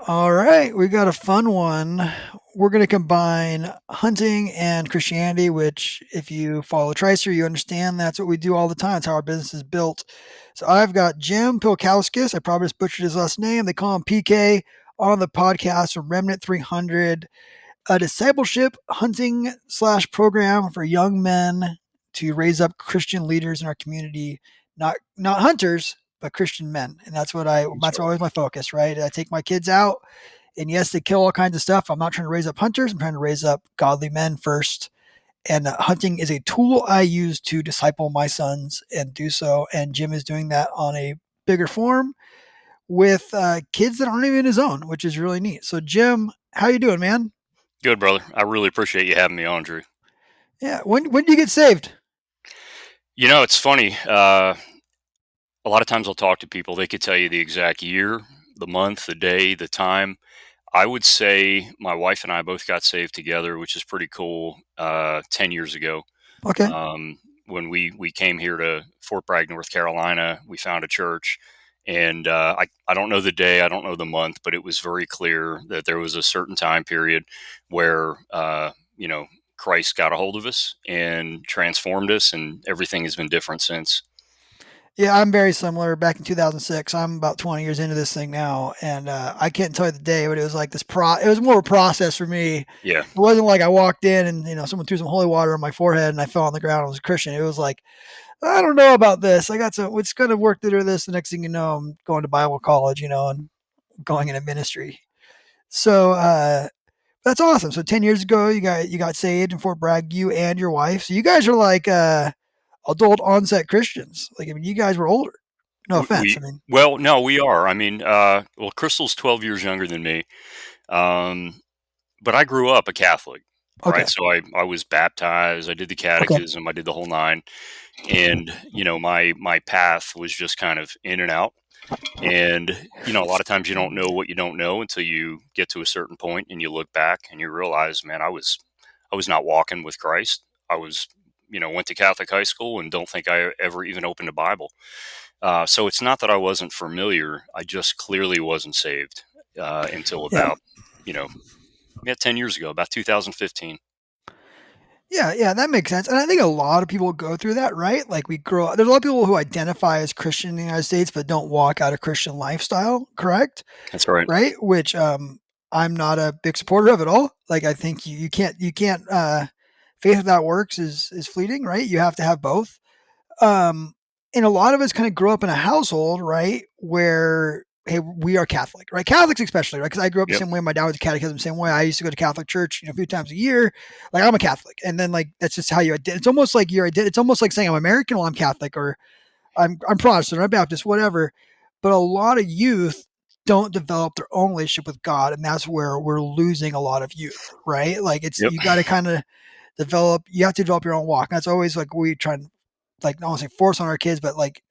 All right, we got a fun one. We're going to combine hunting and Christianity, which, if you follow Tricer, you understand that's what we do all the time. It's how our business is built. So I've got Jim Pilkauskas. I probably just butchered his last name. They call him PK on the podcast from Remnant 300, a discipleship hunting slash program for young men to raise up Christian leaders in our community, not hunters, but Christian men. And That's that's right. always my focus, right? I take my kids out, and yes, they kill all kinds of stuff. I'm not trying to raise up hunters. I'm trying to raise up godly men first. And hunting is a tool I use to disciple my sons and do so. And Jim is doing that on a bigger form with kids that aren't even his own, which is really neat. So, Jim, how you doing, man? Good, brother. I really appreciate you having me on, Drew. Yeah. When did you get saved? It's funny. A lot of times I'll talk to people, they could tell you the exact year, the month, the day, the time. I would say my wife and I both got saved together, which is pretty cool, 10 years ago. Okay. When we came here to Fort Bragg, North Carolina, we found a church. And I don't know the day, I don't know the month, but it was very clear that there was a certain time period where, Christ got a hold of us and transformed us, and everything has been different since. Yeah, I'm very similar. Back in 2006, I'm about 20 years into this thing now, and I can't tell you the day, but it was like this It was more of a process for me. It Yeah, wasn't like I walked in and someone threw some holy water on my forehead and I fell on the ground and was a Christian. It was like, I don't know about this. I got some. It's going to work through this. The next thing you know, I'm going to Bible college, and going into ministry. So that's awesome. So 10 years ago, you got saved in Fort Bragg, you and your wife. So you guys are like adult onset Christians. Like, I mean, you guys were older. No offense. I mean, well, no, we are. I mean, well, Crystal's 12 years younger than me. Um, but I grew up a Catholic, okay, right? So I was baptized, I did the okay, catechism, I did the whole nine. And, my path was just kind of in and out. And, a lot of times you don't know what you don't know until you get to a certain point and you look back and you realize, man, I was not walking with Christ. I was, went to Catholic high school and don't think I ever even opened a Bible. So it's not that I wasn't familiar. I just clearly wasn't saved until yeah, about, you know, 10 years ago, about 2015. yeah. That makes sense. And I think a lot of people go through that, right? Like we grow up. There's a lot of people who identify as Christian in the United States, but don't walk out a Christian lifestyle. Correct? That's right. Right? Which I'm not a big supporter of at all. Like I think you can't faith without works is fleeting, right? You have to have both. Um, and a lot of us kind of grow up in a household, right, where hey, we are Catholic, right? Catholics especially, right? Because I grew up the Yep. same way. My dad was a catechism the same way. I used to go to Catholic church, a few times a year. Like I'm a Catholic, and then like that's just how you. It's almost like It's almost like saying I'm American, well I'm Catholic, or I'm Protestant, or I'm Baptist, whatever. But a lot of youth don't develop their own relationship with God, and that's where we're losing a lot of youth, right? Like it's Yep. you got to kind of develop. You have to develop your own walk. That's always like we try and like not want to say force on our kids, but like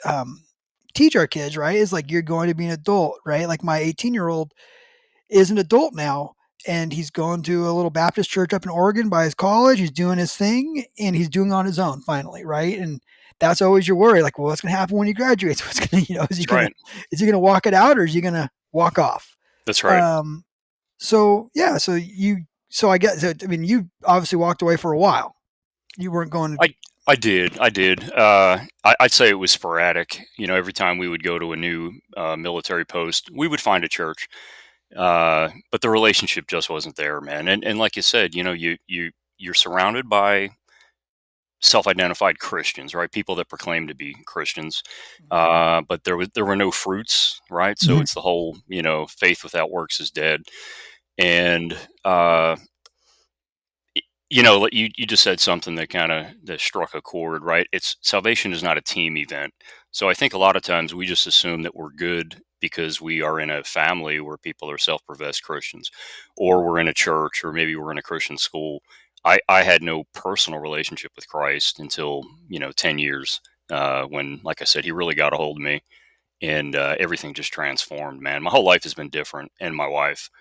teach our kids, right? Is like you're going to be an adult, right? Like my 18-year-old is an adult now, and he's going to a little Baptist church up in Oregon by his college. He's doing his thing, and he's doing it on his own finally, right? And that's always your worry, like, well, what's going to happen when he graduates? What's going to, That's right. is he going to walk it out, or is he going to walk off? That's right. Um, so yeah, so I guess, I mean, you obviously walked away for a while. You weren't going to, I did. I did. I'd say it was sporadic. Every time we would go to a new military post, we would find a church. But the relationship just wasn't there, man. And like you said, you're surrounded by self-identified Christians, right? People that proclaim to be Christians, but there were no fruits, right? So Mhm. it's the whole, faith without works is dead. And like you just said something that kind of that struck a chord, right? It's salvation is not a team event. So I think a lot of times we just assume that we're good because we are in a family where people are self-professed Christians, or we're in a church, or maybe we're in a Christian school. I had no personal relationship with Christ until 10 years when, like I said, he really got a hold of me, and everything just transformed. Man, my whole life has been different, and my wife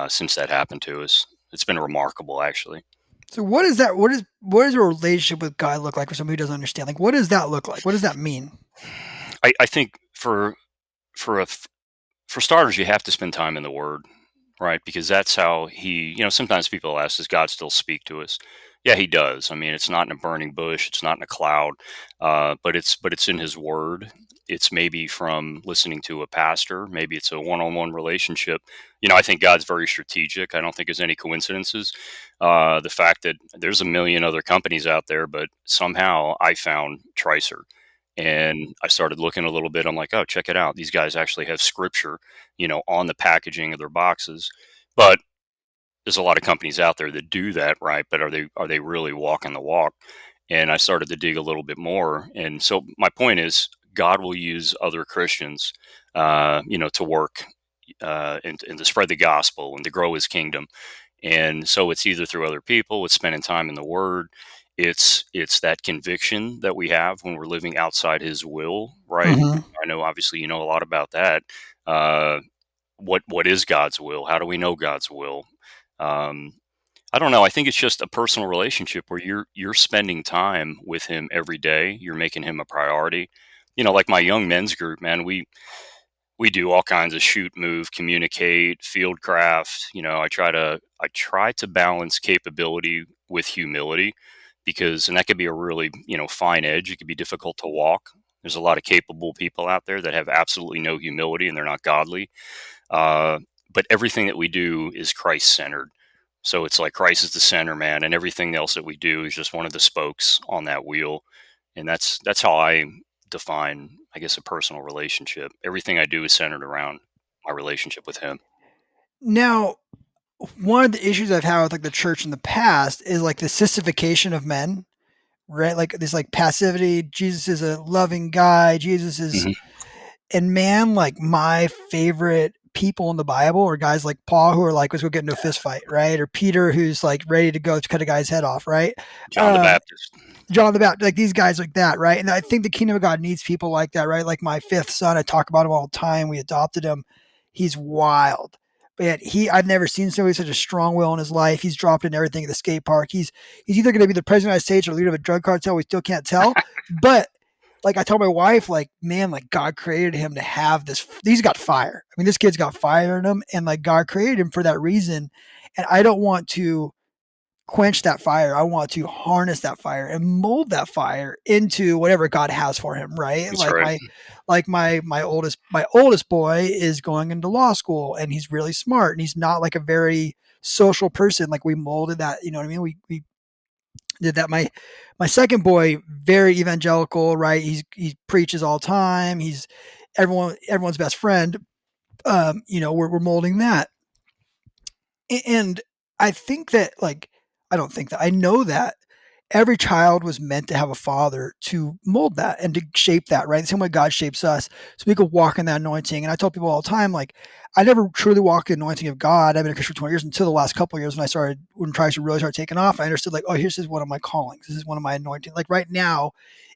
since that happened to us. It's been remarkable, actually. So what is that? What does a relationship with God look like for somebody who doesn't understand? Like, what does that look like? What does that mean? I think for for starters, you have to spend time in the Word. right? Because that's how he, sometimes people ask, does God still speak to us? Yeah, he does. I mean, it's not in a burning bush, it's not in a cloud, but it's in his word. It's maybe from listening to a pastor, maybe it's a one-on-one relationship. I think God's very strategic. I don't think there's any coincidences. The fact that there's a million other companies out there, but somehow I found Tricer. And I started looking a little bit. I'm like, oh, check it out. These guys actually have scripture, on the packaging of their boxes. But there's a lot of companies out there that do that, right? But are they really walking the walk? And I started to dig a little bit more. And so my point is, God will use other Christians, to work and to spread the gospel and to grow His kingdom. And so it's either through other people, it's spending time in the Word, it's that conviction that we have when we're living outside His will, right? Hmm. I know obviously you know a lot about that. Uh, what is God's will? How do we know God's will? Um, I don't know. I think it's just a personal relationship where you're spending time with Him every day. You're making Him a priority. Like my young men's group, man. We do all kinds of shoot, move, communicate, field craft. I try to balance capability with humility, because and that could be a really fine edge. It could be difficult to walk. There's a lot of capable people out there that have absolutely no humility and they're not godly. Uh, but everything that we do is Christ centered. So it's like Christ is the center, man, and everything else that we do is just one of the spokes on that wheel. And that's how I define, I guess, a personal relationship. Everything I do is centered around my relationship with Him. Now, one of the issues I've had with like the church in the past is like the sissification of men, right? Like this like passivity. Jesus is a loving guy. Jesus is, Hmm. and man, like my favorite people in the Bible are guys like Paul who are like, let's go get into a fist fight, right? Or Peter who's like ready to go to cut a guy's head off, right? John the Um, Baptist. John the Baptist, like these guys like that, right? And I think the kingdom of God needs people like that, right? Like my fifth son, I talk about him all the time. We adopted him. He's wild. But yet I've never seen somebody with such a strong will in his life. He's dropped in everything at the skate park. He's either going to be the president of the United States or leader of a drug cartel. We still can't tell. But like I tell my wife, like, man, like God created him to have this. He's got fire. I mean, this kid's got fire in him, and like God created him for that reason. And I don't want to quench that fire. I want to harness that fire and mold that fire into whatever God has for him, right? That's right. Like my oldest boy is going into law school and he's really smart and he's not like a very social person. Like we molded that, you know what I mean? We did that. My second boy, very evangelical, right? He preaches all the time. He's everyone's best friend. We're molding that. And I think that like I don't think that I know that every child was meant to have a father to mold that and to shape that, right? The same way God shapes us, so we could walk in that anointing. And I tell people all the time, like I never truly walked the anointing of God. I've been a Christian for 20 years until the last couple of years when Tricer really started taking off. I understood like, oh, here's one of my callings. This is one of my anointing. Like right now,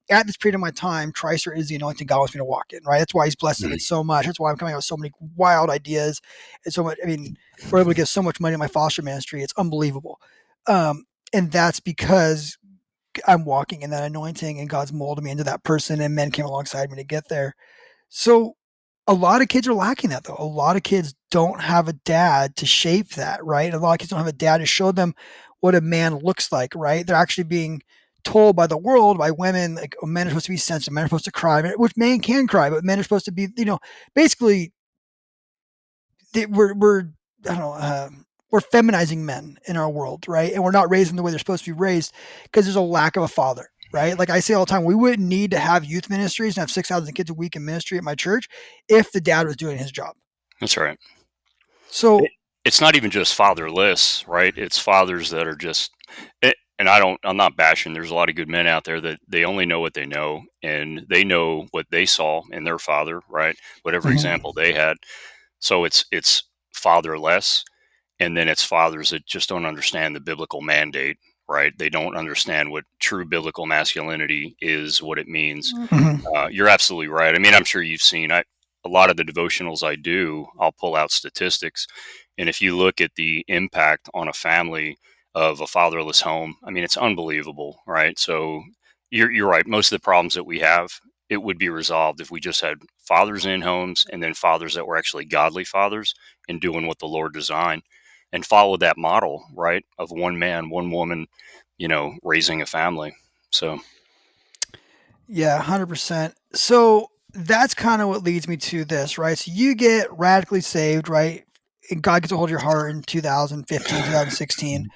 at this period of my time, Tricer is the anointing God wants me to walk in, right? That's why He's blessing it Mhm. so much. That's why I'm coming out with so many wild ideas and so much. I mean, we're able to give so much money to my foster ministry. It's unbelievable. And that's because I'm walking in that anointing and God's molded me into that person and men came alongside me to get there. So a lot of kids are lacking that though. A lot of kids don't have a dad to shape that, right? A lot of kids don't have a dad to show them what a man looks like, right? They're actually being told by the world, by women, like oh, men are supposed to be sensitive, men are supposed to cry, which men can cry, but men are supposed to be, basically we're I don't know we're feminizing men in our world, right? And we're not raising the way they're supposed to be raised because there's a lack of a father, right? Like I say all the time, we wouldn't need to have youth ministries and have 6,000 kids a week in ministry at my church if the dad was doing his job. That's right. So, It, it's not even just fatherless, right? It's fathers that are just. And I'm not bashing. There's a lot of good men out there that they only know what they know, and they know what they saw in their father, right? Whatever example mhm. they had. So it's fatherless, and then it's fathers that just don't understand the biblical mandate, right? They don't understand what true biblical masculinity is, what it means. Mhm. You're absolutely right. I mean, I'm sure you've seen a lot of the devotionals I do. I'll pull out statistics, and if you look at the impact on a family of a fatherless home, I mean, it's unbelievable, right? So you're right. Most of the problems that we have, it would be resolved if we just had fathers in homes, and then fathers that were actually godly fathers and doing what the Lord designed, and followed that model, right, of one man, one woman, raising a family. So Yeah, 100%. So that's kind of what leads me to this, right? So you get radically saved, right? And God gets a hold of your heart in 2015, 2016,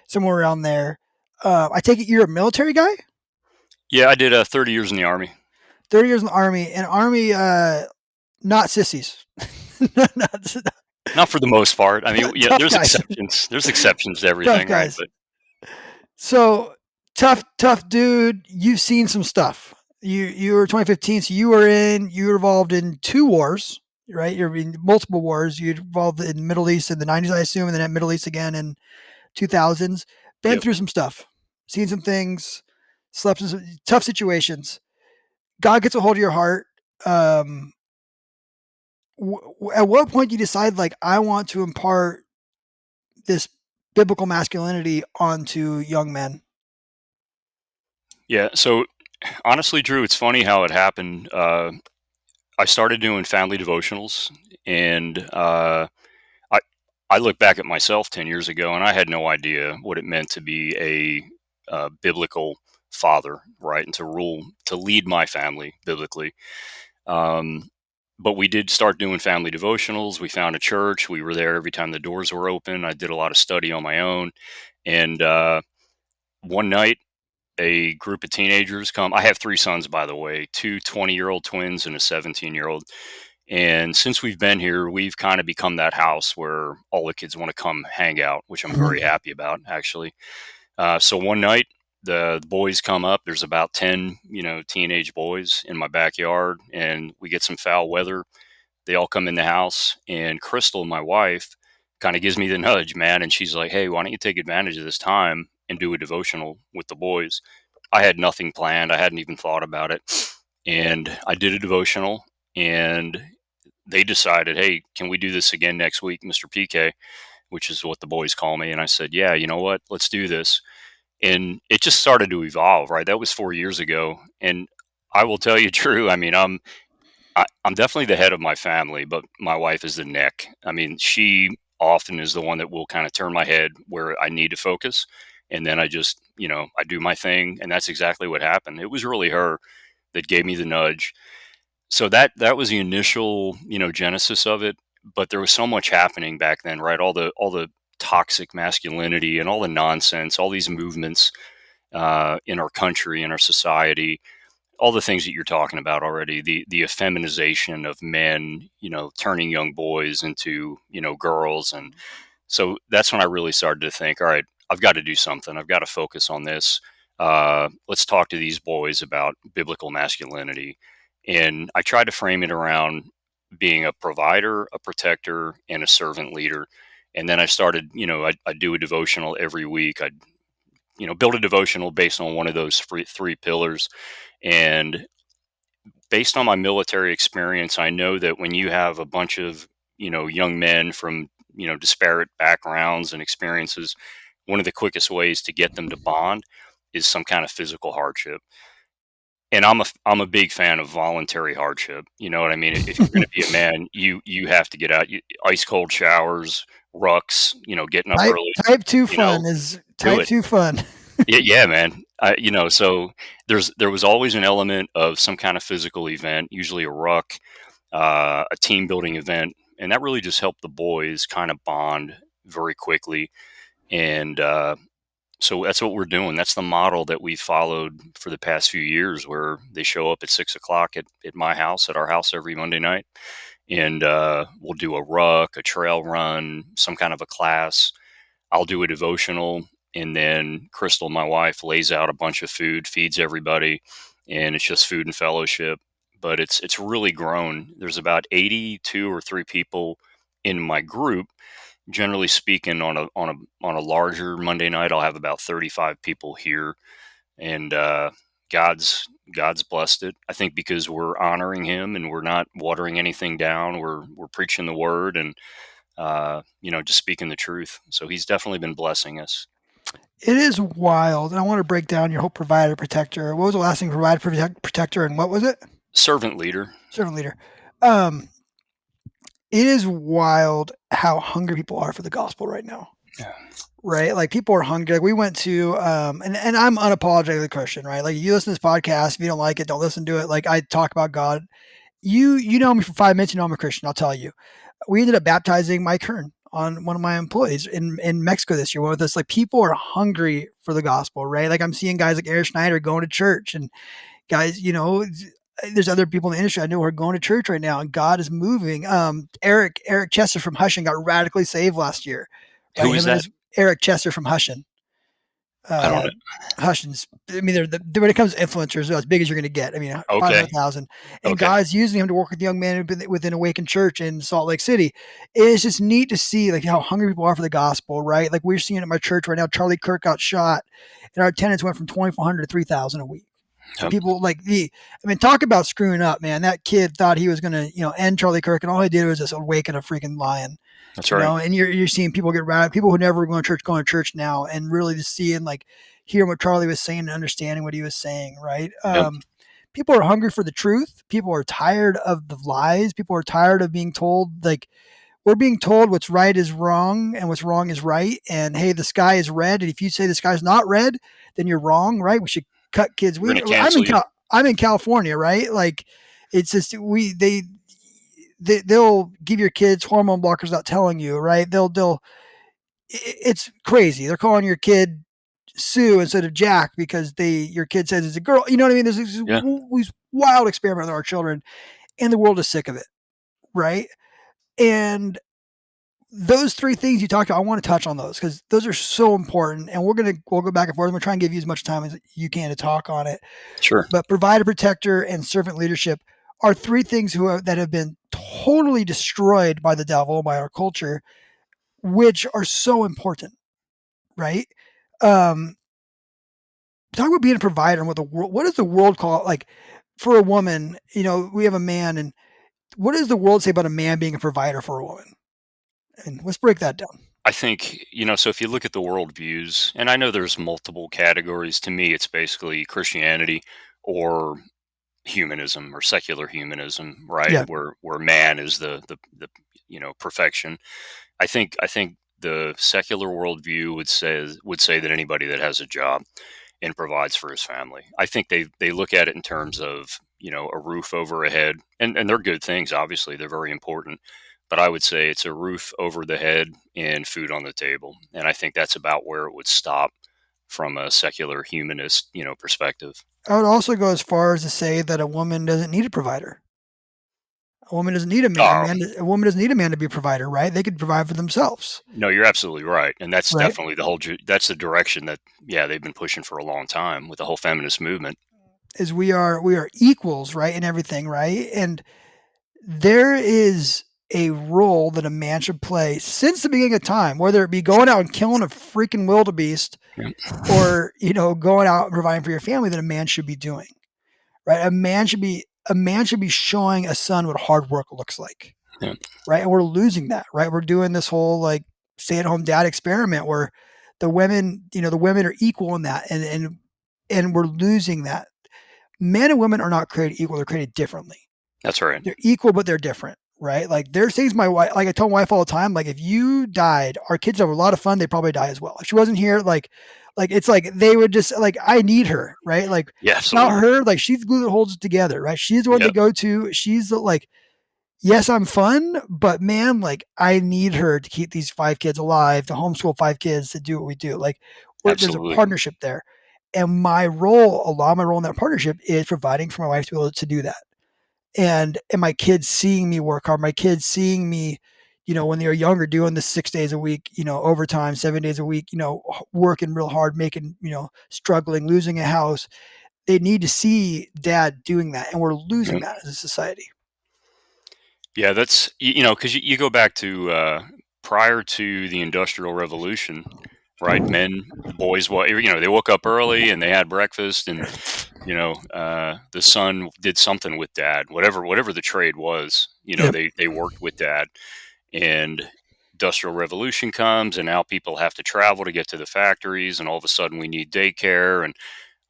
somewhere around there. I take it you're a military guy? yeah, I did 30 years in the Army. 30 years in the Army, and Army, not sissies. not, Not for the most part. I mean, yeah, tough there's guys. exceptions. There's exceptions to Tough everything, right? guys. But So tough dude. You've seen some stuff. You were 2015, so you were involved in two wars, right? You're in multiple wars. You're involved in the Middle East in the 90s, I assume, and then at Middle East again in 2000s. Been yep. through some stuff, seen some things, slept in some tough situations. God gets a hold of your heart. Um, at what point do you decide, like, I want to impart this biblical masculinity onto young men? Yeah. So honestly, Drew, it's funny how it happened. I started doing family devotionals, and I I look back at myself 10 years ago, and I had no idea what it meant to be a biblical father, right, and to lead my family biblically. Um, but we did start doing family devotionals. We found a church. We were there every time the doors were open. I did a lot of study on my own, and one night a group of teenagers come. I have three sons, by the way, two 20-year-old twins and a 17-year-old. And since we've been here, we've kind of become that house where all the kids want to come hang out, which I'm very Mhm. happy about, actually. So one night, the boys come up. There's about 10, teenage boys in my backyard, and we get some foul weather. They all come in the house, and Crystal, my wife, kind of gives me the nudge, man. And she's like, hey, why don't you take advantage of this time and do a devotional with the boys? I had nothing planned. I hadn't even thought about it. And I did a devotional, and they decided, hey, can we do this again next week, Mr. PK, which is what the boys call me. And I said, yeah, you know what? Let's do this. And it just started to evolve, right? That was 4 years ago. And I will tell you, Drew, I mean, I'm definitely the head of my family, but my wife is the neck. I mean, she often is the one that will kind of turn my head where I need to focus. And then I just, I do my thing. And that's exactly what happened. It was really her that gave me the nudge. So that was the initial, genesis of it. But there was so much happening back then, right? All the toxic masculinity and all the nonsense, all these movements in our country, in our society, all the things that you're talking about already, the effeminization of men, turning young boys into, girls. And so that's when I really started to think, all right, I've got to do something. I've got to focus on this. Let's talk to these boys about biblical masculinity. And I tried to frame it around being a provider, a protector, and a servant leader. And then I started, I do a devotional every week. I, build a devotional based on one of those three pillars. And based on my military experience, I know that when you have a bunch of, young men from, disparate backgrounds and experiences, one of the quickest ways to get them to bond is some kind of physical hardship. And I'm a big fan of voluntary hardship. You know what I mean? If you're going to be a man, you have to get out. Ice cold showers, rucks, getting up Type early. type two You know, fun is do type it. two fun. Yeah, yeah, man. So there was always an element of some kind of physical event, usually a ruck, a team building event, and that really just helped the boys kind of bond very quickly. And so that's what we're doing. That's the model that we followed for the past few years, where they show up at 6 o'clock at my house, at our house every Monday night, and we'll do a ruck, a trail run, some kind of a class. I'll do a devotional, and then Crystal, my wife, lays out a bunch of food, feeds everybody, and it's just food and fellowship. But it's really grown. There's about 82 or 3 people in my group. Generally speaking, on a larger Monday night, I'll have about 35 people here, and God's blessed it. I think because we're honoring Him and we're not watering anything down. We're preaching the Word and just speaking the truth. So He's definitely been blessing us. It is wild. And I want to break down your whole provider protector. What was the last thing? Provider protector, and what was it? Servant leader. Servant leader. Um, it is wild how hungry people are for the gospel right now. Yeah. Right? Like people are hungry. Like we went to and I'm unapologetically Christian, right? Like you listen to this podcast, if you don't like it, don't listen to it. Like I talk about God. You know me for 5 minutes, you know I'm a Christian, I'll tell you. We ended up baptizing Mike Hearn on one of my employees in Mexico this year. With us, like people are hungry for the gospel, right? Like I'm seeing guys like Eric Schneider going to church, and guys, there's other people in the industry I know who are going to church right now, and God is moving. Eric Chester from Hushin got radically saved last year, right? Who is Him and that? his Eric Chester from Hushin. I don't know. Hushin's. I mean, when it comes to influencers, they're as big as you're going to get. I mean, Okay. 500,000, and Okay. God's using him to work with young men within Awakened Church in Salt Lake City. It's just neat to see like how hungry people are for the gospel, right? Like we're seeing it at my church right now. Charlie Kirk got shot, and our attendance went from 2,400 to 3,000 a week. And Yep. people like I mean, talk about screwing up, man. That kid thought he was going to, end Charlie Kirk, and all he did was just awaken a freaking lion. That's right. And you're seeing people get radical, people who never going to church now, and really just seeing like hearing what Charlie was saying and understanding what he was saying, right? Yep. People are hungry for the truth. People are tired of the lies. People are tired of being told like we're being told what's right is wrong and what's wrong is right. And hey, the sky is red, and if you say the sky's not red, then you're wrong, right? We should cut kids. We're going to cancel you. I'm in California, right? Like it's just they'll give your kids hormone blockers without telling you, right? It's crazy. They're calling your kid Sue instead of Jack because your kid says it's a girl. You know what I mean? There's Yeah. these wild experiments with our children, and the world is sick of it, right? And those three things you talked about, I want to touch on those because those are so important. And we'll go back and forth. I'm gonna try and give you as much time as you can to talk on it. Sure. But provider, protector, and servant leadership are three things that have been totally destroyed by the devil, by our culture, which are so important, right? Um, Talk about being a provider and what does the world call it? Like for a woman, we have a man, and what does the world say about a man being a provider for a woman? And let's break that down. I think, so if you look at the worldviews, and I know there's multiple categories, to me, it's basically Christianity or humanism or secular humanism, right? Yeah. Where man is the perfection. I think the secular worldview would say that anybody that has a job and provides for his family. I think they look at it in terms of a roof over a head, and they're good things. Obviously, they're very important, but I would say it's a roof over the head and food on the table, and I think that's about where it would stop from a secular humanist perspective. I would also go as far as to say that a woman doesn't need a provider. A woman doesn't need a man. Oh, A woman doesn't need a man to be a provider, right? They could provide for themselves, no, you're absolutely right, and that's right? definitely that's the direction that they've been pushing for a long time with the whole feminist movement. Is we are equals, right, in everything, right? And there is a role that a man should play since the beginning of time, whether it be going out and killing a freaking wildebeest Yeah, or going out and providing for your family, that a man should be doing, right? A man should be showing a son what hard work looks like, yeah, right? And we're losing that, right? We're doing this whole like stay-at-home dad experiment where the women are equal in that, and we're losing that. Men and women are not created equal; they're created differently. that's right. They're equal, but they're different, right? Like there's things my wife, like I tell my wife all the time, like if you died, our kids have a lot of fun. They probably die as well. If she wasn't here, like it's like they would just like I need her, right? Like Yeah, without absolutely. her, like she's the glue that holds it together, right? She's the one they Yep, go to. She's the like, yes, I'm fun, but man, like I need her to keep these five kids alive, to homeschool five kids, to do what we do. Like there's a absolutely. partnership there, and a lot of my role in that partnership is providing for my wife to be able to do that, and my kids seeing me work hard, my kids seeing me, when they were younger, doing this 6 days a week, overtime, 7 days a week, working real hard, making, struggling, losing a house. They need to see dad doing that, and we're losing Yep. that as a society. Yeah, that's because you go back to prior to the Industrial Revolution, right? Men, boys, they woke up early and they had breakfast, and the son did something with dad, whatever the trade was. Yep. They worked with dad, and Industrial Revolution comes, and now people have to travel to get to the factories, and all of a sudden we need daycare. And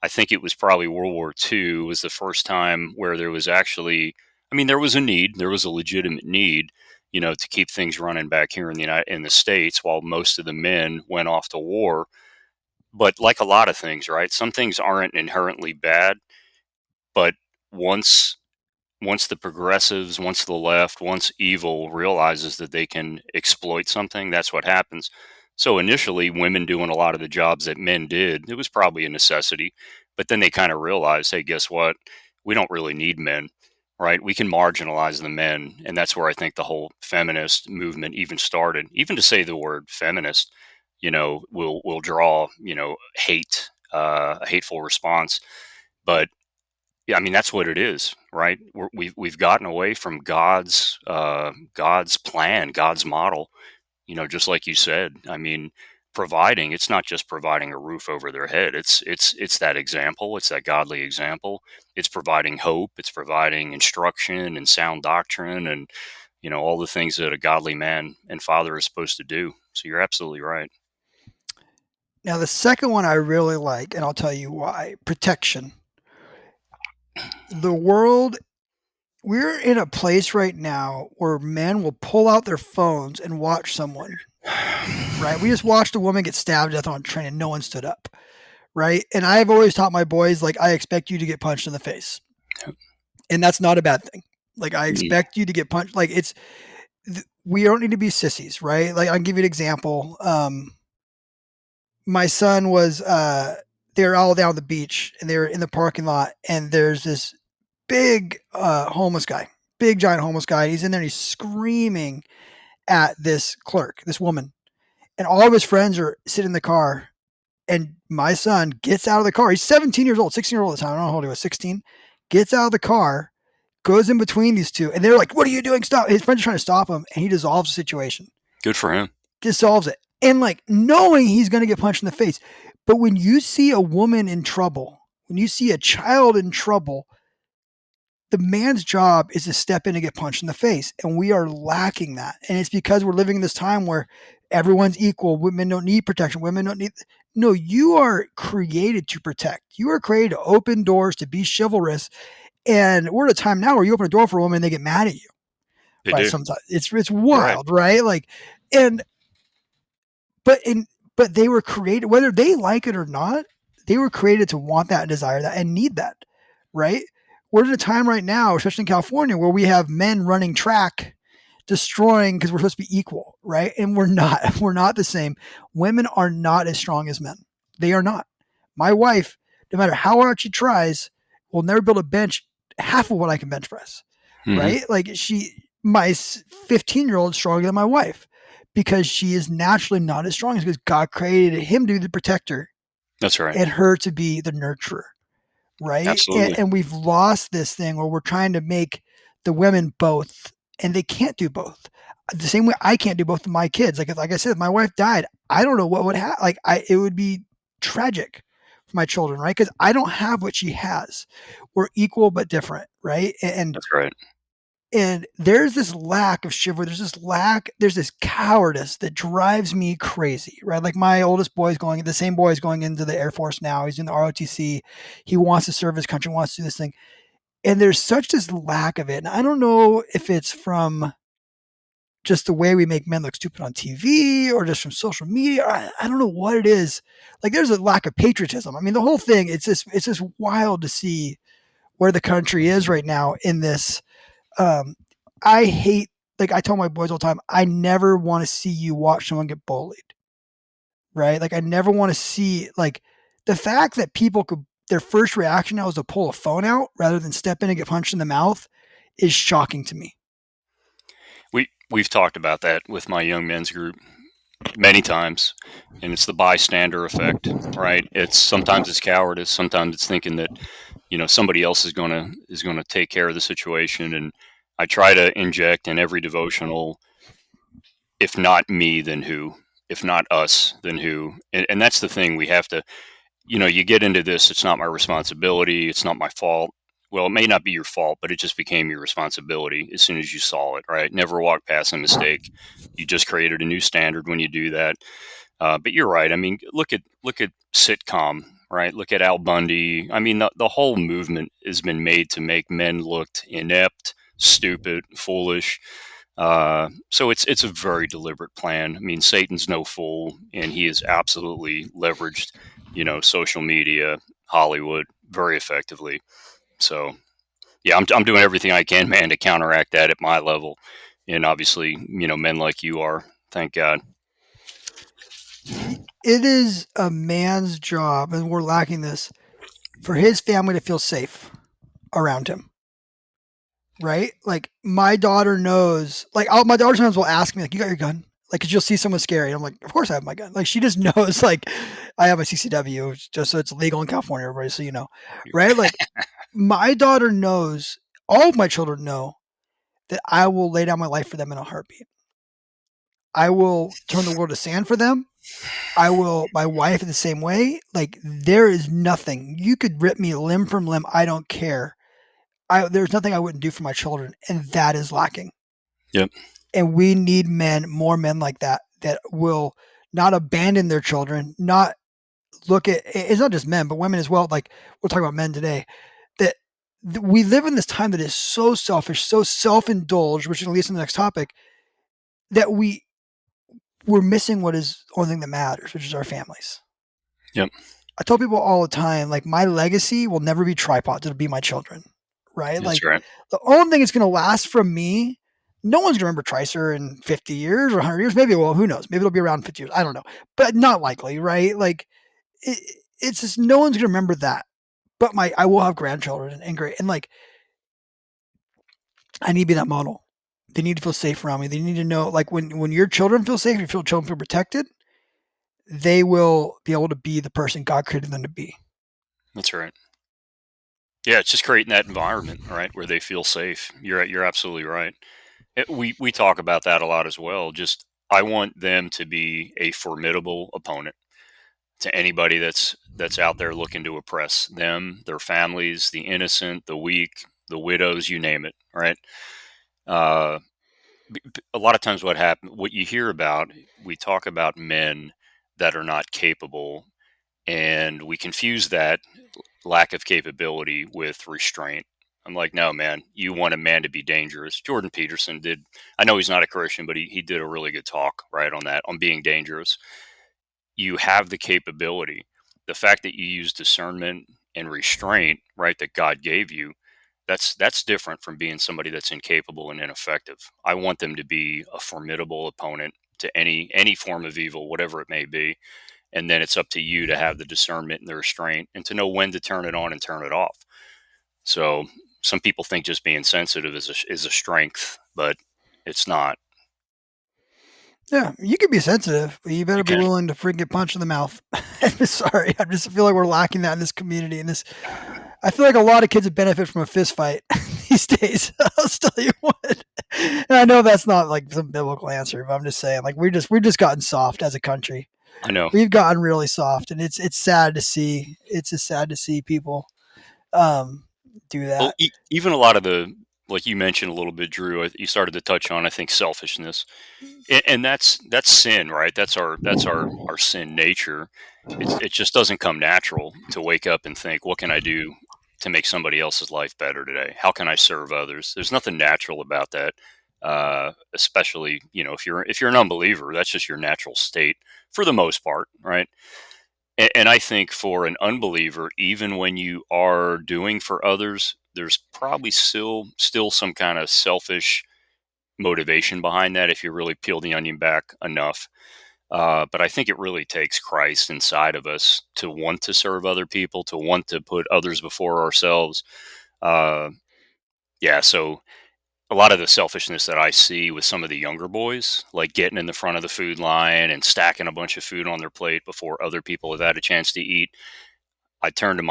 I think it was probably World War II was the first time where there was actually, I mean, there was a need, there was a legitimate need, to keep things running back here in the States while most of the men went off to war. But like a lot of things, right? Some things aren't inherently bad, but once once the progressives, once the left, once evil realizes that they can exploit something, that's what happens. So initially, women doing a lot of the jobs that men did, it was probably a necessity. But then they kind of realized, hey, guess what? We don't really need men, right? We can marginalize the men. And that's where I think the whole feminist movement even started. Even to say the word feminist, will draw, a hateful response. But yeah, I mean that's what it is, right? We've gotten away from God's plan, God's model. Just like you said. I mean, providing. It's not just providing a roof over their head. It's that example. It's that godly example. It's providing hope. It's providing instruction and sound doctrine, and all the things that a godly man and father is supposed to do. So you're absolutely right. Now, the second one I really like, and I'll tell you why: protection. The world, we're in a place right now where men will pull out their phones and watch someone, right? We just watched a woman get stabbed to death on a train and no one stood up, right? And I've always taught my boys, like, I expect you to get punched in the face. And that's not a bad thing. Like, I Mhm. expect you to get punched. Like, we don't need to be sissies, right? Like, I'll give you an example. My son was, they were all down the beach and they were in the parking lot, and there's this big homeless guy, big giant homeless guy. He's in there and he's screaming at this clerk, this woman, and all of his friends are sitting in the car. And my son gets out of the car. He's 17 years old, 16 years old at the time. I don't know how old he was, 16. Gets out of the car, goes in between these two, and they're like, "What are you doing? Stop!" His friends are trying to stop him, and he dissolves the situation, Good for him. dissolves it, and like knowing he's going to get punched in the face. But when you see a woman in trouble, when you see a child in trouble, the man's job is to step in and get punched in the face. And we are lacking that. And it's because we're living in this time where everyone's equal. Women don't need protection. Women don't need. No, you are created to protect. You are created to open doors, to be chivalrous. And we're at a time now where you open a door for a woman and they get mad at you. They Right. do. Sometimes it's You're right. wild, right? Like, and but in but they were created, whether they like it or not, they were created to want that and desire that and need that, right? We're at a time right now, especially in California, where we have men running track, destroying, because we're supposed to be equal, right? And we're not. We're not the same. Women are not as strong as men. They are not. My wife, no matter how hard she tries, will never be able to bench half of what I can bench press, Hmm. right? Like my 15-year-old is stronger than my wife because she is naturally not as strong, because God created him to be the protector That's right. and her to be the nurturer, right? Absolutely. And we've lost this thing where we're trying to make the women both, and they can't do both. The same way I can't do both of my kids. Like I said, if my wife died, I don't know what would happen. Like it would be tragic for my children, right? Because I don't have what she has. We're equal but different, right? That's right. And there's this lack of chivalry. There's this cowardice that drives me crazy, right? Like my oldest boy is the same boy is going into the Air Force now. He's in the ROTC. He wants to serve his country, wants to do this thing. And there's such this lack of it. And I don't know if it's from just the way we make men look stupid on TV or just from social media. I don't know what it is. Like there's a lack of patriotism. I mean, the whole thing, it's just wild to see where the country is right now in this. um, I hate, like I tell my boys all the time, I never want to see you watch someone get bullied, right? Like I never want to see, like, the fact that people could, their first reaction now is to pull a phone out rather than step in and get punched in the mouth is shocking to me. We've talked about that with my young men's group many times, and it's the bystander effect, right? It's sometimes it's cowardice, sometimes it's thinking that somebody else is gonna take care of the situation, and I try to inject in every devotional, if not me, then who? If not us, then who? And that's the thing we have to. You get into this. It's not my responsibility. It's not my fault. Well, it may not be your fault, but it just became your responsibility as soon as you saw it, right? Never walk past a mistake. You just created a new standard when you do that. But you're right. I mean, look at sitcom, right? Look at Al Bundy. I mean, the whole movement has been made to make men look inept, stupid, foolish. So it's a very deliberate plan. I mean, Satan's no fool, and he has absolutely leveraged, social media, Hollywood very effectively. So yeah, I'm doing everything I can, man, to counteract that at my level, and obviously, men like you are. Thank God. It is a man's job, and we're lacking this, for his family to feel safe around him. Right? Like my daughter knows. Like my daughter sometimes will ask me, like, "You got your gun?" Like, cause you'll see someone scary. I'm like, "Of course I have my gun." Like she just knows. Like I have a CCW, just so it's legal in California, everybody. So you know, right? Like my daughter knows. All of my children know that I will lay down my life for them in a heartbeat. I will turn the world to sand for them. I will. My wife the same way. Like there is nothing you could rip me limb from limb. I don't care. There's nothing I wouldn't do for my children, and that is lacking. Yep. And we need more men like that, that will not abandon their children, not look at, it's not just men, but women as well. Like we're talking about men today, that we live in this time that is so selfish, so self-indulged, which leads to the next topic, that we're missing what is the only thing that matters, which is our families. Yep. I tell people all the time, like my legacy will never be tripods; it'll be my children, right? That's Like right. the only thing that's going to last from me, no one's going to remember Tricer in 50 years or 100 years. Maybe, well, who knows? Maybe it'll be around 50 years. I don't know, but not likely, right? Like it, it's just no one's going to remember that. But I will have grandchildren and great, and like I need to be that model. They need to feel safe around me. They need to know, like when your children feel safe, your children feel protected, they will be able to be the person God created them to be. That's right. Yeah, it's just creating that environment, right, where they feel safe. You're absolutely right. We talk about that a lot as well. Just I want them to be a formidable opponent to anybody that's out there looking to oppress them, their families, the innocent, the weak, the widows, you name it, right? Uh, a lot of times, what you hear about, we talk about men that are not capable, and we confuse that lack of capability with restraint. I'm like, no, man, you want a man to be dangerous. Jordan Peterson did. I know he's not a Christian, but he did a really good talk, right, on that, on being dangerous. You have the capability. The fact that you use discernment and restraint, right, that God gave you, that's different from being somebody that's incapable and ineffective. I want them to be a formidable opponent to any form of evil, whatever it may be. And then it's up to you to have the discernment and the restraint and to know when to turn it on and turn it off. So some people think just being sensitive is a strength, but it's not. Yeah, you can be sensitive, but you better You be can. willing to freaking get punched in the mouth. I'm sorry, I just feel like we're lacking that in this community. And this, I feel like a lot of kids would benefit from a fist fight these days. I'll tell you what. And I know that's not like some biblical answer, but I'm just saying, like we've just gotten soft as a country. I know. We've gotten really soft, and it's sad to see. It's just sad to see people um, do Well, that. even a lot of the, like you mentioned a little bit, Drew. You started to touch on, I think, selfishness, and that's sin, right? That's our sin nature. It just doesn't come natural to wake up and think, what can I do to make somebody else's life better today? How can I serve others? There's nothing natural about that. Especially, if you're an unbeliever, that's just your natural state for the most part, right? And I think for an unbeliever, even when you are doing for others, there's probably still some kind of selfish motivation behind that if you really peel the onion back enough. But I think it really takes Christ inside of us to want to serve other people, to want to put others before ourselves. Uh, yeah, so a lot of the selfishness that I see with some of the younger boys, like getting in the front of the food line and stacking a bunch of food on their plate before other people have had a chance to eat. I turn to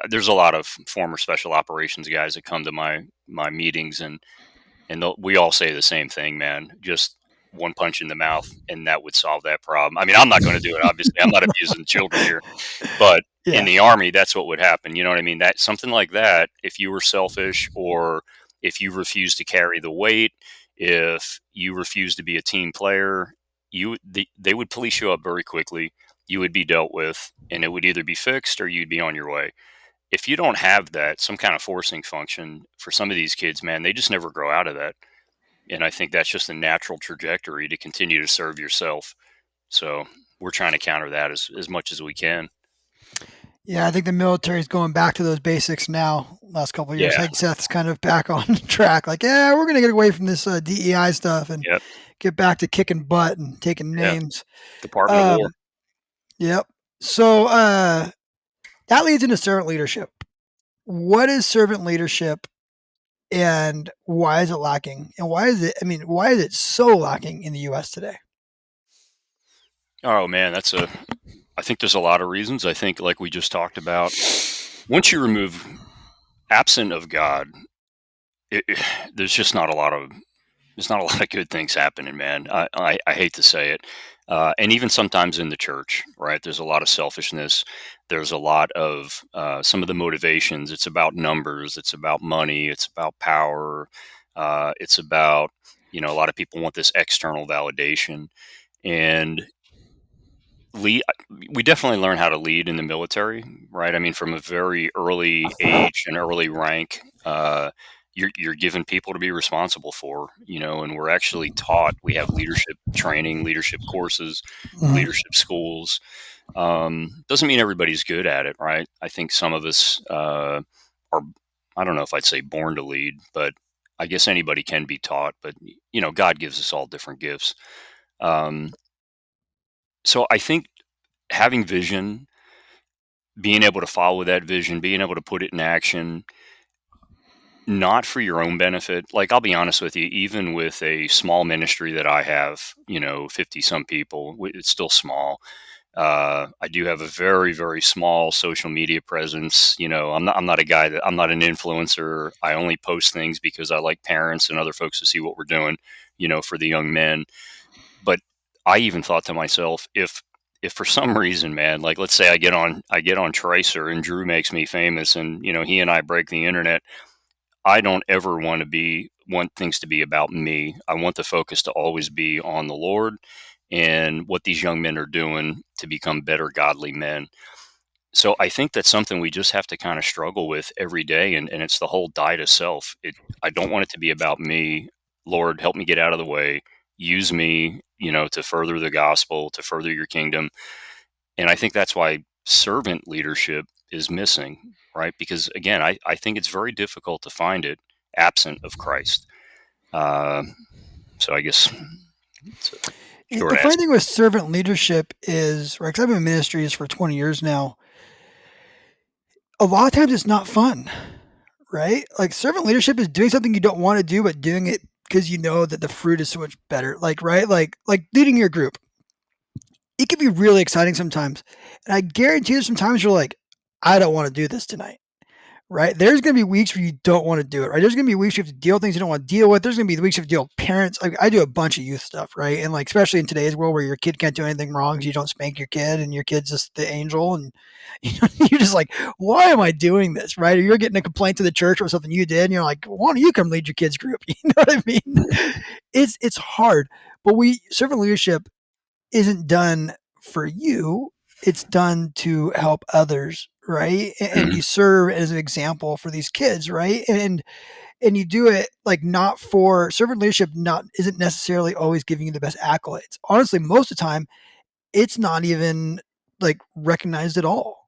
there's a lot of former special operations guys that come to my meetings, and we all say the same thing, man. Just one punch in the mouth, and that would solve that problem. I mean, I'm not going to do it. Obviously, I'm not abusing children here, but in Yeah, the army, that's what would happen. You know what I mean? That something like that. If you were selfish, or if you refuse to carry the weight, if you refuse to be a team player, they would police you up very quickly. You would be dealt with, and it would either be fixed or you'd be on your way. if you don't have that, some kind of forcing function for some of these kids, man, they just never grow out of that. And I think that's just a natural trajectory to continue to serve yourself. So we're trying to counter that as much as we can. Yeah, I think the military is going back to those basics now. Last couple of years, I Yeah. think Seth's kind of back on track. Like, yeah, we're going to get away from this DEI stuff and Yep. get back to kicking butt and taking Yeah. names. Department of War. Um, yep. So that leads into servant leadership. What is servant leadership, and why is it lacking? And why is it? I mean, why is it so lacking in the U.S. today? Oh man, I think there's a lot of reasons. I think like we just talked about, once you remove absent of God, there's just not a lot of there's not a lot of good things happening, man. I hate to say it. And even sometimes in the church, right? There's a lot of selfishness. There's a lot of some of the motivations. It's about numbers. It's about money. It's about power. It's about, a lot of people want this external validation. And lead we definitely learn how to lead in the military, right? I mean, from a very early age and early rank, you're given people to be responsible for, and we're actually taught. We have leadership training, leadership courses, Mhm. leadership schools. Doesn't mean everybody's good at it, right? I think some of us are, I don't know if I'd say born to lead, but I guess anybody can be taught. But God gives us all different gifts. um, so I think having vision, being able to follow that vision, being able to put it in action, not for your own benefit. Like, I'll be honest with you, even with a small ministry that I have, 50 some people, it's still small. I do have a very, very small social media presence. I'm not a guy I'm not an influencer. I only post things because I like parents and other folks to see what we're doing, for the young men. But I even thought to myself, if for some reason, man, like let's say I get on Tricer and Drew makes me famous, and he and I break the internet, I don't ever want things to be about me. I want the focus to always be on the Lord and what these young men are doing to become better godly men. So I think that's something we just have to kind of struggle with every day, and it's the whole die to self. I don't want it to be about me. Lord, help me get out of the way. Use me, to further the gospel, to further your kingdom. And I think that's why servant leadership is missing, right? Because again, I think it's very difficult to find it absent of Christ. Uh, so I guess it's a The short funny answer. thing with servant leadership is, right? Because I've been in ministries for 20 years now. A lot of times it's not fun, right? Like servant leadership is doing something you don't want to do, but doing it because you know that the fruit is so much better. Like, right? Like leading your group. It can be really exciting sometimes. And I guarantee there's sometimes you're like, I don't want to do this tonight. Right? There's going to be weeks where you don't want to do it, right? There's going to be weeks you have to deal with things you don't want to deal with. There's going to be weeks you have to deal with parents. I do a bunch of youth stuff, right? And like, especially in today's world where your kid can't do anything wrong because you don't spank your kid and your kid's just the angel. And you're just like, why am I doing this, right? Or you're getting a complaint to the church or something you did. And you're like, why don't you come lead your kids group? You know what I mean? It's hard, but servant leadership isn't done for you. It's done to help others, right? And Mhm. you serve as an example for these kids, right? And you do it like not for servant leadership. Not isn't necessarily always giving you the best accolades. Honestly, most of the time, it's not even like recognized at all.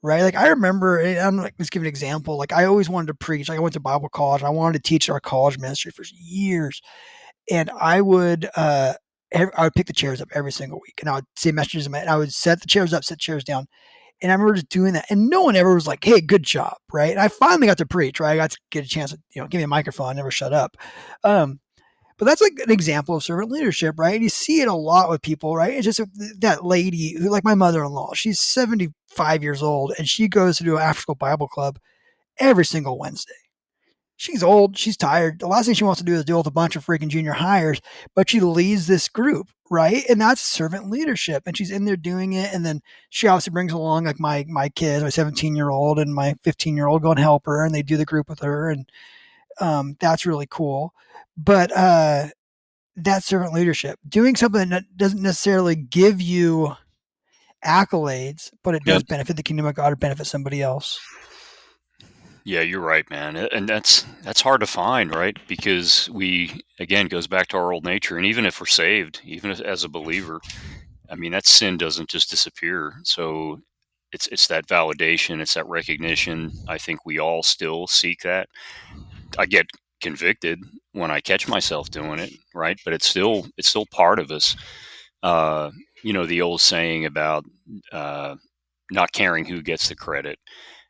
Right. Like I remember, I'm like, let's give an example. Like I always wanted to preach. Like I went to Bible college. I wanted to teach our college ministry for years, and I would pick the chairs up every single week, and I would say messages, and I would set the chairs up, set chairs down, and I remember just doing that, and no one ever was like, "Hey, good job," right? And I finally got to preach, right? I got to get a chance to, give me a microphone, I never shut up. Um, but that's like an example of servant leadership, right? And you see it a lot with people, right? It's just that lady who, like my mother-in-law, she's 75 years old, and she goes to do an after-school Bible club every single Wednesday. She's old, she's tired. The last thing she wants to do is deal with a bunch of freaking junior hires, but she leads this group, right? And that's servant leadership. And she's in there doing it. And then she obviously brings along like my kids, my 17-year-old and my 15-year-old go and help her, and they do the group with her. And that's really cool. But that's servant leadership. Doing something that doesn't necessarily give you accolades, but it Yep. does benefit the kingdom of God or benefit somebody else. Yeah, you're right, man. And that's hard to find, right? Because we again goes back to our old nature. And even if we're saved, even as a believer, I mean that sin doesn't just disappear. So it's that validation, it's that recognition. I think we all still seek that. I get convicted when I catch myself doing it, right? But it's still part of us. Uh, the old saying about uh, not caring who gets the credit,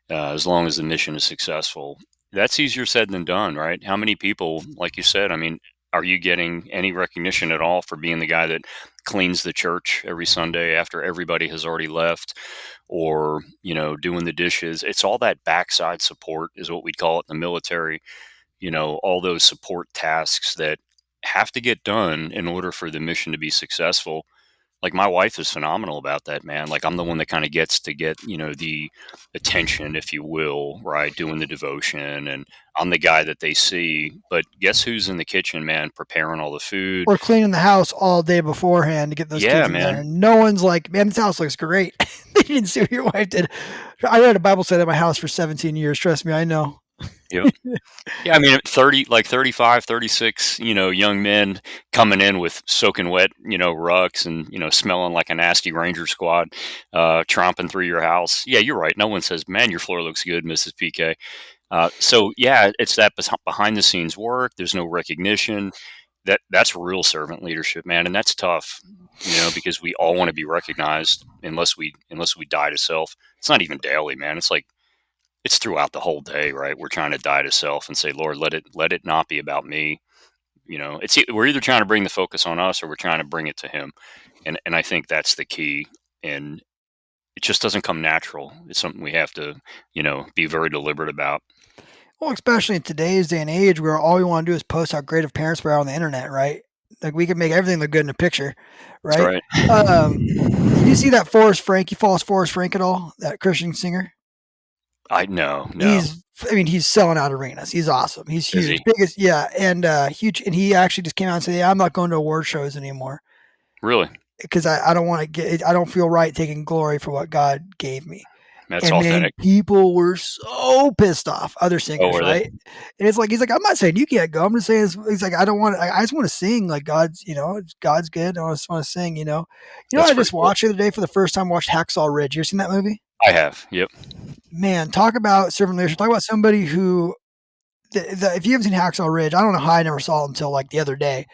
as long as the mission is successful. That's easier said than done, right? How many people, like you said, I mean, are you getting any recognition at all for being the guy that cleans the church every Sunday after everybody has already left, or doing the dishes? It's all that backside support is what we'd call it in the military. All those support tasks that have to get done in order for the mission to be successful. Like my wife is phenomenal about that, man. Like I'm the one that kind of gets to get, the attention, if you will, right? Doing the devotion, and I'm the guy that they see. But guess who's in the kitchen, man, preparing all the food? We're cleaning the house all day beforehand to get those Yeah, kids in there. man. And no one's like, man, this house looks great. They didn't see what your wife did. I read a Bible study at my house for 17 years. Trust me, I know. Yep. Yeah, I mean, 30, like 35, 36, young men coming in with soaking wet, rucks and, smelling like a nasty Ranger squad, tromping through your house. Yeah, you're right. No one says, man, your floor looks good, Mrs. PK. So yeah, it's that behind the scenes work. There's no recognition. That's real servant leadership, man, and that's tough. Because we all want to be recognized, unless we die to self. It's not even daily, man. It's like it's throughout the whole day, right? We're trying to die to self and say, Lord, let it not be about me. We're either trying to bring the focus on us or we're trying to bring it to Him, and I think that's the key. And it just doesn't come natural. It's something we have to, be very deliberate about. Well, especially in today's day and age where all we want to do is post how great of parents we are on the internet, right? Like we can make everything look good in a picture, That's right? right. Did you see that Forrest Frank? You follow Forrest Frank at all? That Christian singer? I no. He's selling out arenas. He's awesome. He's Is huge, he biggest, yeah, and huge. And he actually just came out and said, "Yeah, I'm not going to award shows anymore really? because I don't want to get. I don't feel right taking glory for what God gave me." That's And man, authentic. people were so pissed off. Other Oh, singers, are they? right? And it's like he's like, I'm not saying you can't go. I'm just saying he's like, I don't want. I just want to sing like God's. God's good. I just want to sing. That's I pretty just cool. watched the other day for the first time. Watched Hacksaw Ridge. You ever seen that movie? I have. Yep. Man, talk about servant leadership. Talk about somebody who. If you haven't seen Hacksaw Ridge, I don't know how I never saw it until like the other day.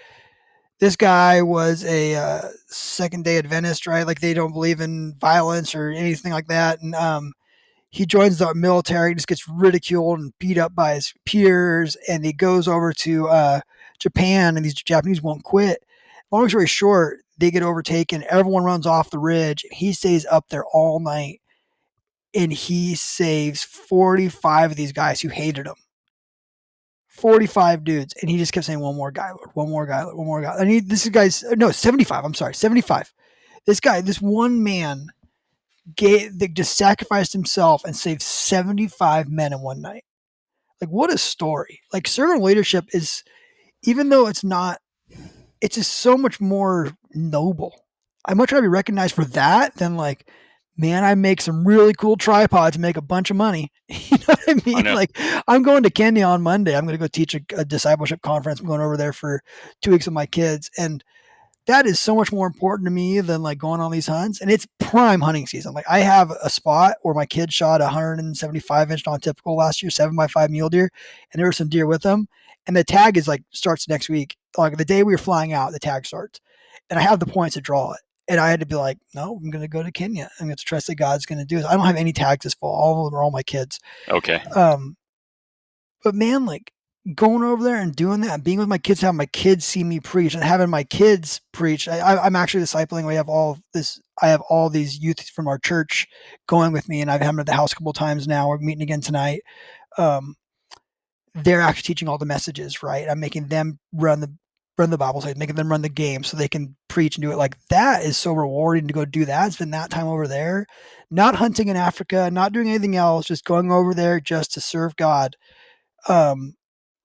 This guy was a second day Adventist, right? Like they don't believe in violence or anything like that, and he joins the military, just gets ridiculed and beat up by his peers, and he goes over to Japan, and these Japanese won't quit. Long story short, they get overtaken. Everyone runs off the ridge. He stays up there all night, and he saves 45 of these guys who hated him. 45 dudes, and he just kept saying, "One more guy, Lord. One more guy, Lord. One more guy." This guy's no 75. I'm sorry, 75. This one man just sacrificed himself and saved 75 men in one night. Like, what a story. Like, servant leadership is, even though it's not, it's just so much more noble. I'd much rather be recognized for that than like, man, I make some really cool tripods and make a bunch of money. You know what I I mean? know. Like, I'm going to Kenya on Monday. I'm going to go teach a discipleship conference. I'm going over there for 2 weeks with my kids. And that is so much more important to me than like going on these hunts. And it's prime hunting season. Like I have a spot where my kid shot a 175-inch non-typical last year, 7x5 mule deer, and there were some deer with them. And the tag is like starts next week. Like the day we were flying out, the tag starts, and I have the points to draw it. And I had to be like, no, I'm going to go to Kenya. I'm going to trust that God's going to do this. I don't have any tags this fall. All of them are all my kids. Okay. Um, but man, like going over there and doing that, and being with my kids, having my kids see me preach, and having my kids preach. I'm actually discipling. We have all this. I have all these youth from our church going with me, and I've had them at the house a couple of times now. We're meeting again tonight. Um, they're actually teaching all the messages, right? I'm making them run the Bible study, making them run the game so they can preach and do it. Like that is so rewarding to go do that. Spend that time over there, not hunting in Africa, not doing anything else, just going over there just to serve God. Um,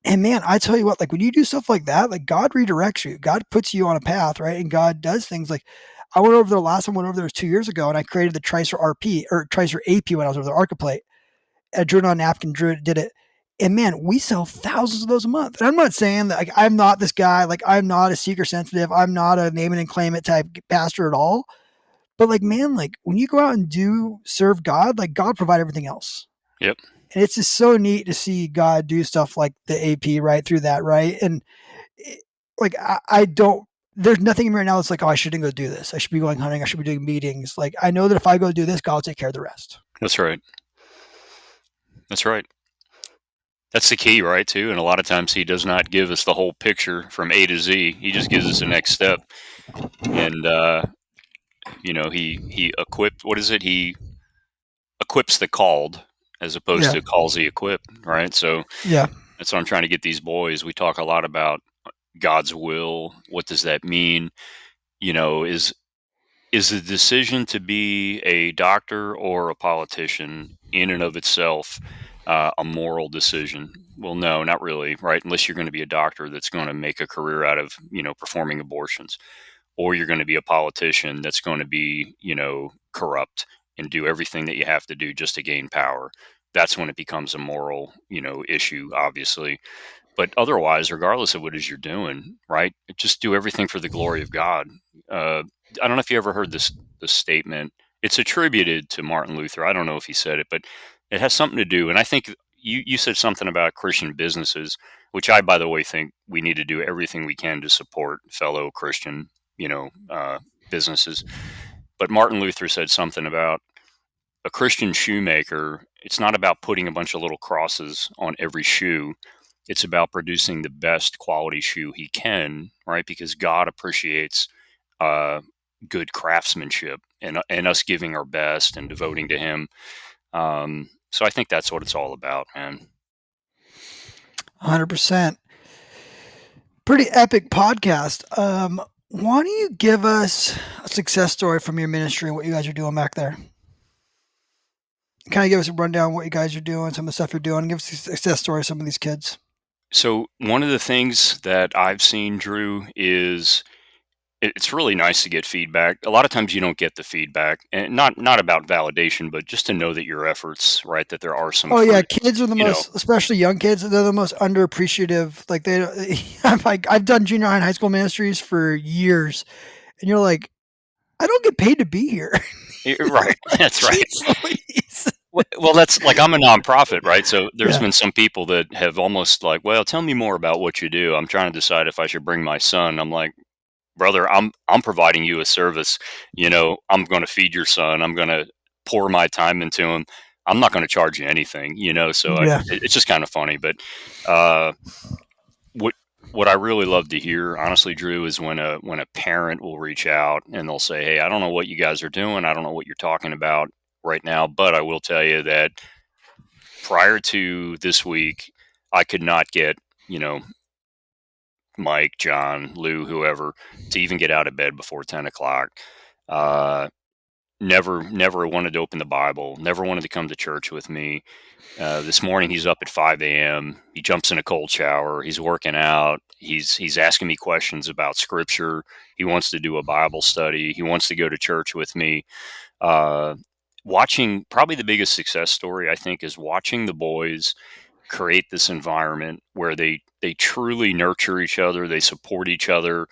and man, I tell you what, like when you do stuff like that, like God redirects you. God puts you on a path, right? And God does things like I went over there last time I went over there was 2 years ago, and I created the Tricer RP or Tricer AP when I was over there, Archiplate. drew it on a napkin, did it. And man, we sell thousands of those a month. And I'm not saying that like I'm not this guy, like I'm not a seeker sensitive, I'm not a name it and claim it type pastor at all. But like, man, like when you go out and do serve God, like God provide everything else. Yep. And it's just so neat to see God do stuff like the AP right through that, right? And it, like I don't there's nothing in me right now that's like, oh, I shouldn't go do this. I should be going hunting. I should be doing meetings. Like I know that if I go do this, God will take care of the rest. That's right. That's right. That's the key, right? Too. And a lot of times he does not give us the whole picture from A to Z. He just gives us the next step. And, he equipped, what is it? He equips the called as opposed Yeah. to calls the equipped, right? So Yeah. that's what I'm trying to get these boys. We talk a lot about God's will. What does that mean? Is the decision to be a doctor or a politician in and of itself a moral decision? Well, no, not really, right? Unless you're going to be a doctor that's going to make a career out of, performing abortions, or you're going to be a politician that's going to be, corrupt and do everything that you have to do just to gain power. That's when it becomes a moral, issue, obviously. But otherwise, regardless of what it is you're doing, right? Just do everything for the glory of God. Uh, I don't know if you ever heard this statement. It's attributed to Martin Luther. I don't know if he said it, but it has something to do. And I think you said something about Christian businesses, which I, by the way, think we need to do everything we can to support fellow Christian, businesses. But Martin Luther said something about a Christian shoemaker. It's not about putting a bunch of little crosses on every shoe. It's about producing the best quality shoe he can, right? Because God appreciates uh, good craftsmanship and us giving our best and devoting to Him. So I think that's what it's all about, man. 100%. Pretty epic podcast. Why don't you give us a success story from your ministry and what you guys are doing back there? Kind of give us a rundown of what you guys are doing, some of the stuff you're doing. Give us a success story of some of these kids. So one of the things that I've seen, Drew, is it's really nice to get feedback. A lot of times you don't get the feedback, and not about validation, but just to know that your efforts, right, that there are some Oh yeah, fruit. kids are the You know, most, especially young kids. They're the most underappreciative. Like I've done junior high and high school ministries for years, and you're like, I don't get paid to be here. right? That's right. Jeez Louise. Well, that's like I'm a nonprofit, right? So there's Yeah, been some people that have almost like, well, tell me more about what you do. I'm trying to decide if I should bring my son. I'm like, brother, I'm providing you a service. I'm going to feed your son. I'm going to pour my time into him. I'm not going to charge you anything. So yeah. it's just kind of funny. But uh, what what I really love to hear, honestly, Drew, is when a parent will reach out and they'll say, "Hey, I don't know what you guys are doing. I don't know what you're talking about right now, but I will tell you that prior to this week, I could not get you know Mike, John, Lou, whoever, to even get out of bed before 10 o'clock. Uh, never wanted to open the Bible. Never wanted to come to church with me. This morning he's up at 5 a.m. He jumps in a cold shower. He's working out. He's asking me questions about Scripture. He wants to do a Bible study. He wants to go to church with me. Uh, Watching, probably the biggest success story I think is watching the boys create this environment where they truly nurture each other. They support each other.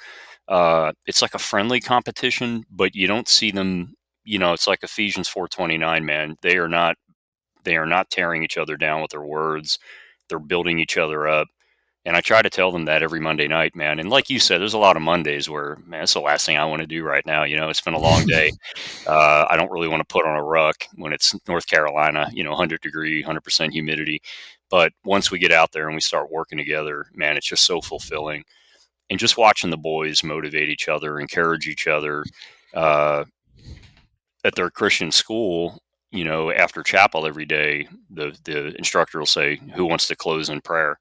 It's like a friendly competition, but you don't see them. It's like Ephesians 4:29. Man, they are not tearing each other down with their words. They're building each other up. And I try to tell them that every Monday night, man. And like you said, there's a lot of Mondays where, man, it's the last thing I want to do right now. It's been a long day. I don't really want to put on a ruck when it's North Carolina, 100-degree, 100% humidity. But once we get out there and we start working together, man, it's just so fulfilling. And just watching the boys motivate each other, encourage each other uh, at their Christian school. After chapel every day, the instructor will say, "Who wants to close in prayer?"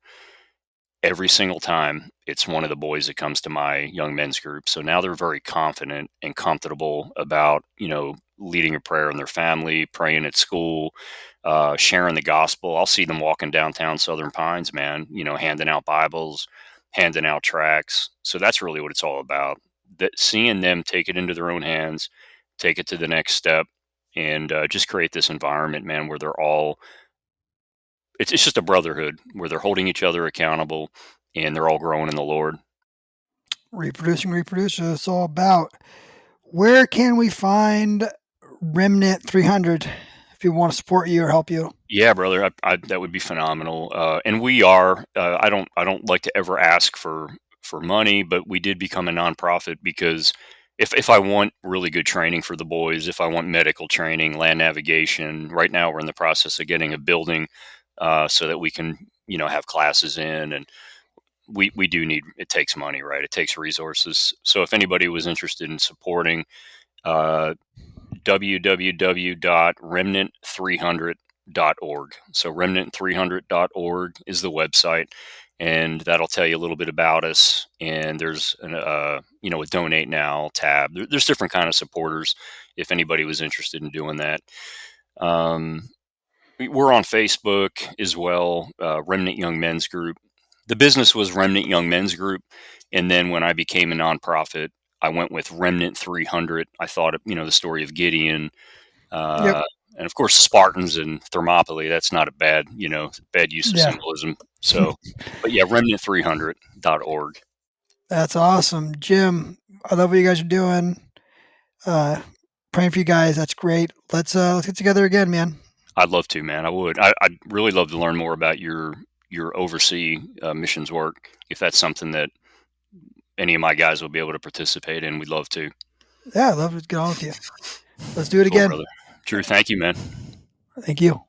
Every single time it's one of the boys that comes to my young men's group. So now they're very confident and comfortable about, leading a prayer in their family, praying at school, sharing the gospel. I'll see them walking downtown Southern Pines, man, handing out Bibles, handing out tracts. So that's really what it's all about. That seeing them take it into their own hands, take it to the next step, and just create this environment, man, where they're all it's just a brotherhood where they're holding each other accountable and they're all growing in the Lord. Reproducing, reproduce. It's all about. Where can we find Remnant 300 if we want to support you or help you? Yeah, brother, that would be phenomenal. And we are. I don't like to ever ask for money, but we did become a nonprofit because if I want really good training for the boys, if I want medical training, land navigation, right now we're in the process of getting a building so that we can have classes in, and we do need. It takes money, right? It takes resources. So if anybody was interested in supporting. Uh, www.remnant300.org. So remnant300.org is the website, and that'll tell you a little bit about us. And there's a donate now tab. There's different kind of supporters if anybody was interested in doing that. Um, we're on Facebook as well, Remnant Young Men's Group. The business was Remnant Young Men's Group, and then when I became a nonprofit, I went with Remnant 300. I thought, the story of Gideon, Yep. uh, and of course Spartans and Thermopylae. That's not a bad use of Yeah. symbolism. So, but yeah, remnant300.org. That's awesome. Jim, I love what you guys are doing. Uh, Praying for you guys. That's great. Let's get together again, man. I'd love to, man. I would. I'd really love to learn more about your overseas missions work. If that's something that any of my guys will be able to participate in, we'd love to. Yeah, I'd love to get on with you. Let's do it Cool, again. brother. Drew, thank you, man. Thank you.